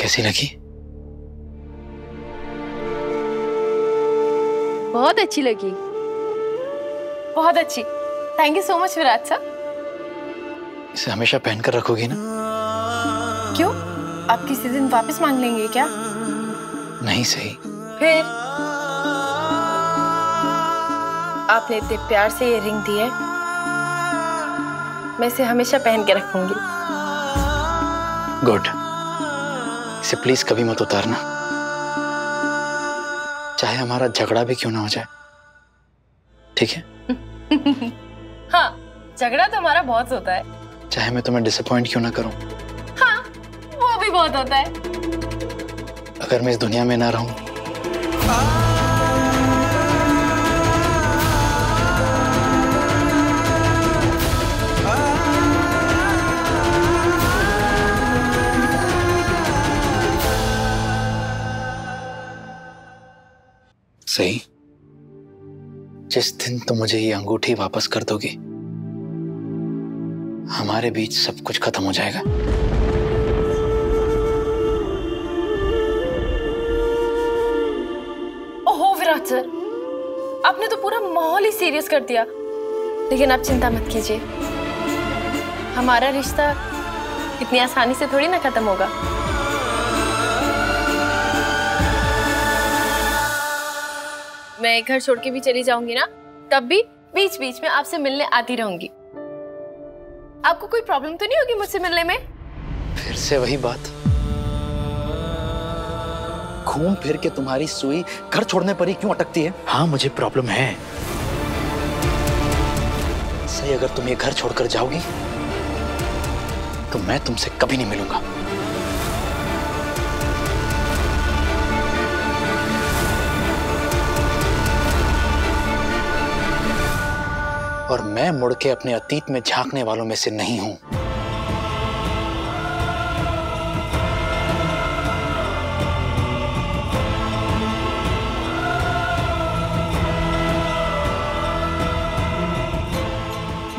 कैसी लगी? बहुत अच्छी लगी, बहुत अच्छी। Thank you so much Virat sir. इसे हमेशा पहनकर रखोगी ना? क्यों, आप किसी दिन वापस मांग लेंगे क्या? नहीं सही। फिर आपने इतने प्यार से ये रिंग दी है, मैं इसे हमेशा पहन के रखूंगी। गुड। इसे प्लीज कभी मत उतारना, चाहे हमारा झगड़ा भी क्यों ना हो जाए, ठीक है? हाँ, झगड़ा तो हमारा बहुत होता है। चाहे मैं तुम्हें डिसअपॉइंट क्यों ना करूं। हाँ, वो भी बहुत होता है। अगर मैं इस दुनिया में ना रहूं सही, जिस दिन तुम मुझे ये अंगूठी वापस कर दोगी, हमारे बीच सब कुछ खत्म हो जाएगा। ओहो विराट सर, आपने तो पूरा माहौल ही सीरियस कर दिया। लेकिन आप चिंता मत कीजिए, हमारा रिश्ता इतनी आसानी से थोड़ी ना खत्म होगा। मैं घर छोड़ के भी चली जाऊंगी ना, तब भी बीच बीच में आपसे मिलने आती रहूंगी। आपको कोई प्रॉब्लम तो नहीं होगी मुझसे मिलने में? फिर से वही बात, घूम फिर के तुम्हारी सुई घर छोड़ने पर ही क्यों अटकती है? हाँ मुझे प्रॉब्लम है सही। अगर तुम ये घर छोड़कर जाओगी तो मैं तुमसे कभी नहीं मिलूंगा। और मैं मुड़ के अपने अतीत में झांकने वालों में से नहीं हूं।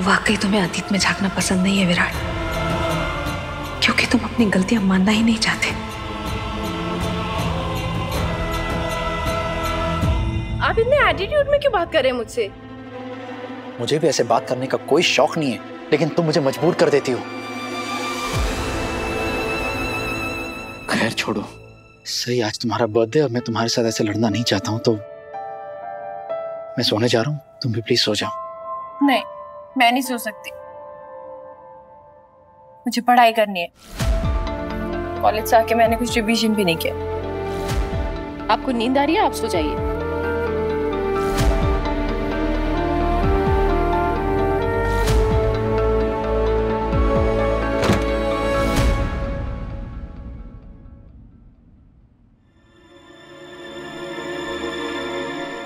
वाकई तुम्हें अतीत में झांकना पसंद नहीं है विराट, क्योंकि तुम अपनी गलतियां मानना ही नहीं चाहते। आप इतने एटीट्यूड में क्यों बात कर रहे हैं मुझसे? मुझे भी ऐसे बात करने का कोई शौक नहीं है, लेकिन तुम मुझे मजबूर कर देती हो। खैर छोड़ो सही, आज तुम्हारा बर्थडे और मैं तुम्हारे साथ ऐसे लड़ना नहीं चाहता हूं, तो मैं सोने जा रहा हूं, तुम भी प्लीज सो जाओ। नहीं, मैं नहीं सो सकती, मुझे पढ़ाई करनी है। कॉलेज से आके मैंने कुछ रिवीजन भी नहीं किया। आपको नींद आ रही है, आप सो जाइए।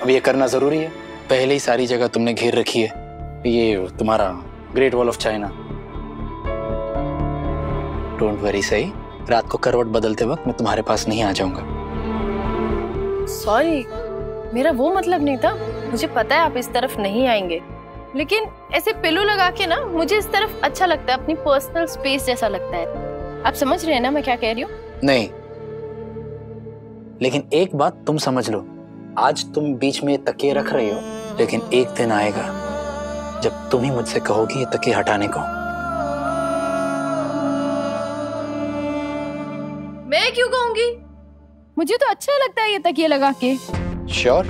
अब ये करना जरूरी है, पहले ही सारी जगह तुमने घेर रखी है। ये तुम्हारा great wall of China. Don't worry सही, रात को करवट बदलते वक्त मैं तुम्हारे पास नहीं आ जाऊंगा। सॉरी, मेरा वो मतलब नहीं था। मुझे पता है आप इस तरफ नहीं आएंगे, लेकिन ऐसे पिलो लगा के ना मुझे इस तरफ अच्छा लगता है, अपनी पर्सनल स्पेस जैसा लगता है। आप समझ रहे हैं ना मैं क्या कह रही हूँ? नहीं, लेकिन एक बात तुम समझ लो, आज तुम बीच में तकिए रख रही हो, लेकिन एक दिन आएगा जब तुम ही मुझसे कहोगी ये तकिए हटाने को। मैं क्यों कहूंगी? मुझे तो अच्छा लगता है ये तकिए लगा के। श्योर?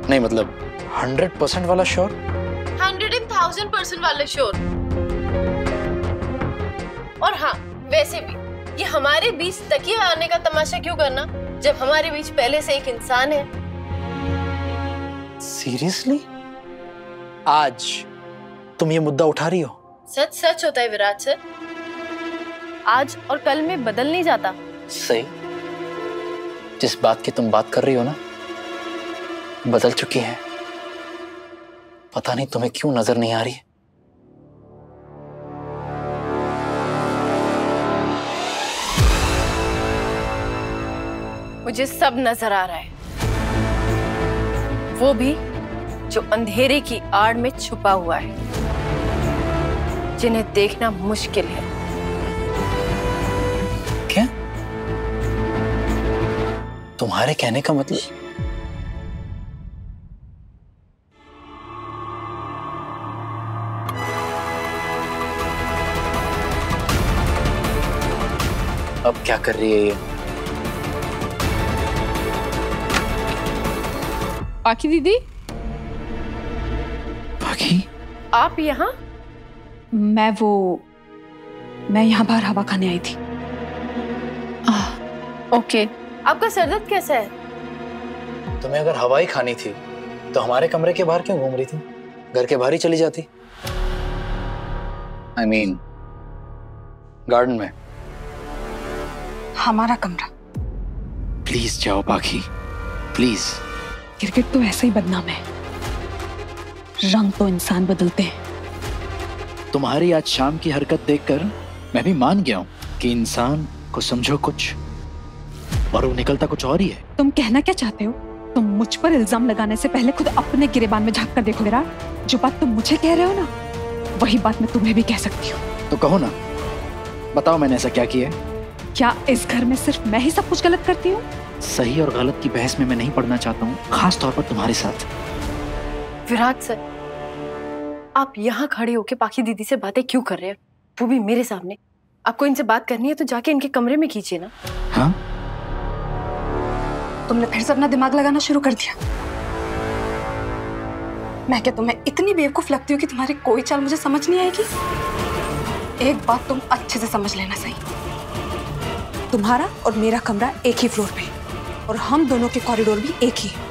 नहीं मतलब 100% वाला श्योर? 100,000% वाला श्योर। और हाँ, वैसे भी ये हमारे बीच तकिए आने का तमाशा क्यों करना, जब हमारे बीच पहले से एक इंसान है। सीरियसली? आज तुम ये मुद्दा उठा रही हो? सच सच होता है विराट सर, आज और कल में बदल नहीं जाता। सही, जिस बात की तुम बात कर रही हो ना, बदल चुकी है। पता नहीं तुम्हें क्यों नजर नहीं आ रही है। मुझे सब नजर आ रहा है, वो भी जो अंधेरे की आड़ में छुपा हुआ है, जिन्हें देखना मुश्किल है। क्या? तुम्हारे कहने का मतलब? अब क्या कर रही है ये? पाखी दीदी, पाखी, आप यहाँ? मैं यहाँ बाहर हवा खाने आई थी। ओके। आपका सर दर्द कैसा है? तुम्हें अगर हवाई खानी थी तो हमारे कमरे के बाहर क्यों घूम रही थी? घर के बाहर ही चली जाती। I mean, गार्डन में। हमारा कमरा। प्लीज जाओ पाखी, प्लीज। क्रिकेट तो ऐसे ही बदनाम है, रंग तो इंसान बदलते हैं। तुम्हारी आज शाम की हरकत देखकर मैं भी मान गया हूँ कि इंसान को समझो कुछ और वो निकलता कुछ और ही है। तुम कहना क्या चाहते हो? तुम मुझ पर इल्जाम लगाने से पहले खुद अपने गिरेबान में झांक कर देखो विराट। जो बात तुम मुझे कह रहे हो ना, वही बात मैं तुम्हें भी कह सकती हूँ। तो कहो ना, बताओ मैंने ऐसा क्या किया है? क्या इस घर में सिर्फ मैं ही सब कुछ गलत करती हूँ? सही और गलत की बहस में मैं नहीं पढ़ना चाहता हूँ, खास तौर पर तुम्हारे साथ। विराट सर, आप यहाँ खड़े होके पाखी दीदी से बातें क्यों कर रहे हैं, वो भी मेरे सामने? आपको इनसे बात करनी है तो जाके इनके कमरे में कीजिए ना। हाँ? तुमने फिर से अपना दिमाग लगाना शुरू कर दिया। मैं क्या तुम्हें इतनी बेवकूफ लगती हूँ कि तुम्हारी कोई चाल मुझे समझ नहीं आएगी? एक बात तुम अच्छे से समझ लेना सही, तुम्हारा और मेरा कमरा एक ही फ्लोर पे और हम दोनों के कॉरिडोर भी एक ही है।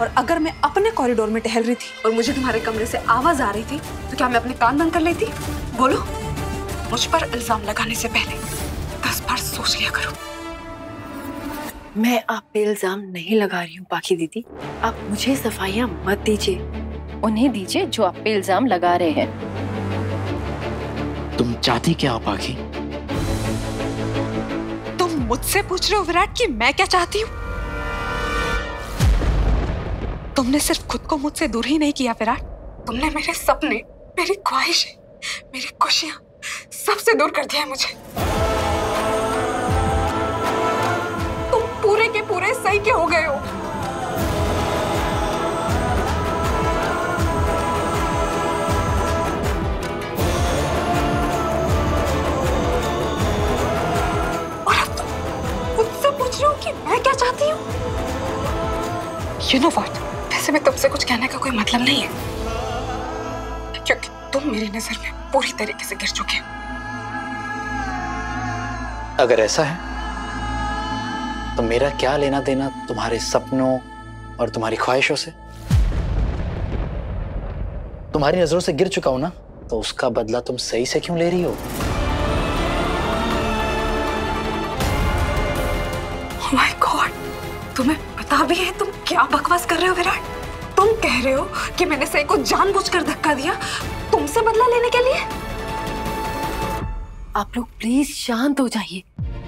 और अगर मैं अपने कॉरिडोर में टहल रही थी और मुझे तुम्हारे कमरे से आवाज आ रही थी तो क्या मैं अपने कान बंद कर लेती? बोलो। मुझ पर इल्जाम लगाने से पहले 10 बार सोच लिया करो। मैं आप पे इल्जाम नहीं लगा रही हूँ पाखी दीदी, आप मुझे सफाइयाँ मत दीजिए, उन्हें दीजिए जो आप पे इल्जाम लगा रहे हैं। तुम चाहती क्या हो पाखी? तुम मुझसे पूछ रहे हो विराट कि मैं क्या चाहती हूँ? तुमने सिर्फ खुद को मुझसे दूर ही नहीं किया विराट, तुमने मेरे सपने, मेरी ख्वाहिशें, मेरी खुशियां सबसे दूर कर दिया है मुझे। तुम पूरे के पूरे सही के हो गए हो। और अब तुम मुझसे पूछ रहे हो कि मैं क्या चाहती हूँ? You know what? वैसे में तुमसे कुछ कहने का कोई मतलब नहीं है, क्योंकि तुम मेरी नजर में पूरी तरीके से गिर चुके हो। अगर ऐसा है तो मेरा क्या लेना देना तुम्हारे सपनों और तुम्हारी ख्वाहिशों से? तुम्हारी नजरों से गिर चुका हूं ना, तो उसका बदला तुम सही से क्यों ले रही हो? Oh my God, तुम्हें पता भी है तुम क्या बकवास कर रहे हो विराट? तुम कह रहे हो कि मैंने सही को जानबूझकर धक्का दिया तुमसे बदला लेने के लिए? आप लोग प्लीज शांत हो जाइए।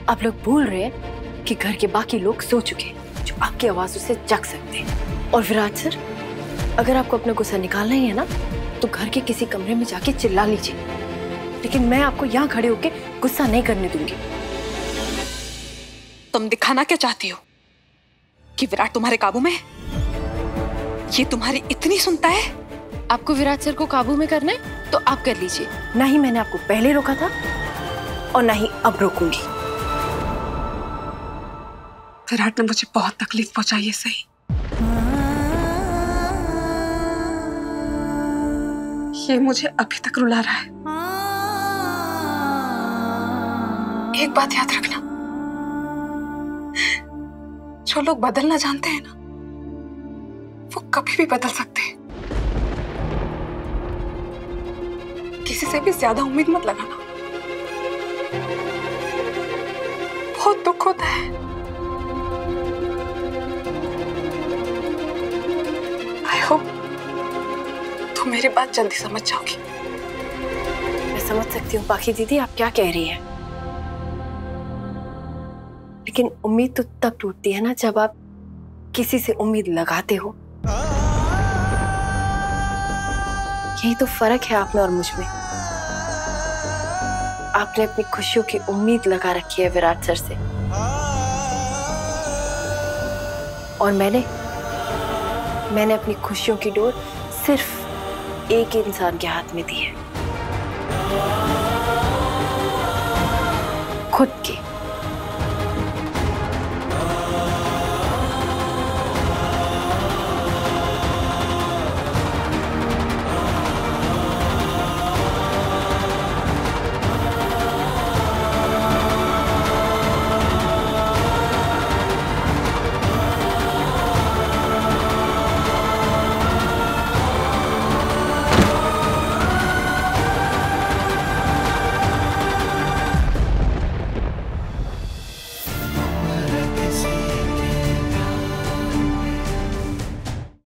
आप लोग बोल रहे हैं कि घर के बाकी लोग सो चुके हैं जो आपकी आवाजों से जग सकते हैं। और विराट सर, अगर आपको अपना गुस्सा निकालना ही है ना, तो घर के किसी कमरे में जाके चिल्ला लीजिए, लेकिन मैं आपको यहाँ खड़े होके गुस्सा नहीं करने दूंगी। तुम दिखाना क्या चाहती हो कि विराट तुम्हारे काबू में है? ये तुम्हारी इतनी सुनता है? आपको विराट सर को काबू में करना है तो आप कर लीजिए, ना ही मैंने आपको पहले रोका था और ना ही अब रोकूंगी। विराट ने मुझे बहुत तकलीफ पहुंचाई है सही, ये मुझे अभी तक रुला रहा है। एक बात याद रखना, जो लोग बदलना जानते हैं ना, वो कभी भी बदल सकते हैं। किसी से भी ज्यादा उम्मीद मत लगाना, बहुत दुख होता है। आई होप तुम मेरी बात जल्दी समझ जाओगी। मैं समझ सकती हूँ पाखी दीदी आप क्या कह रही हैं, लेकिन उम्मीद तो तब टूटती है ना जब आप किसी से उम्मीद लगाते हो। यही तो फर्क है आप में और मुझ में। आपने अपनी खुशियों की उम्मीद लगा रखी है विराट सर से, और मैंने अपनी खुशियों की डोर सिर्फ एक इंसान के हाथ में दी है, खुद की।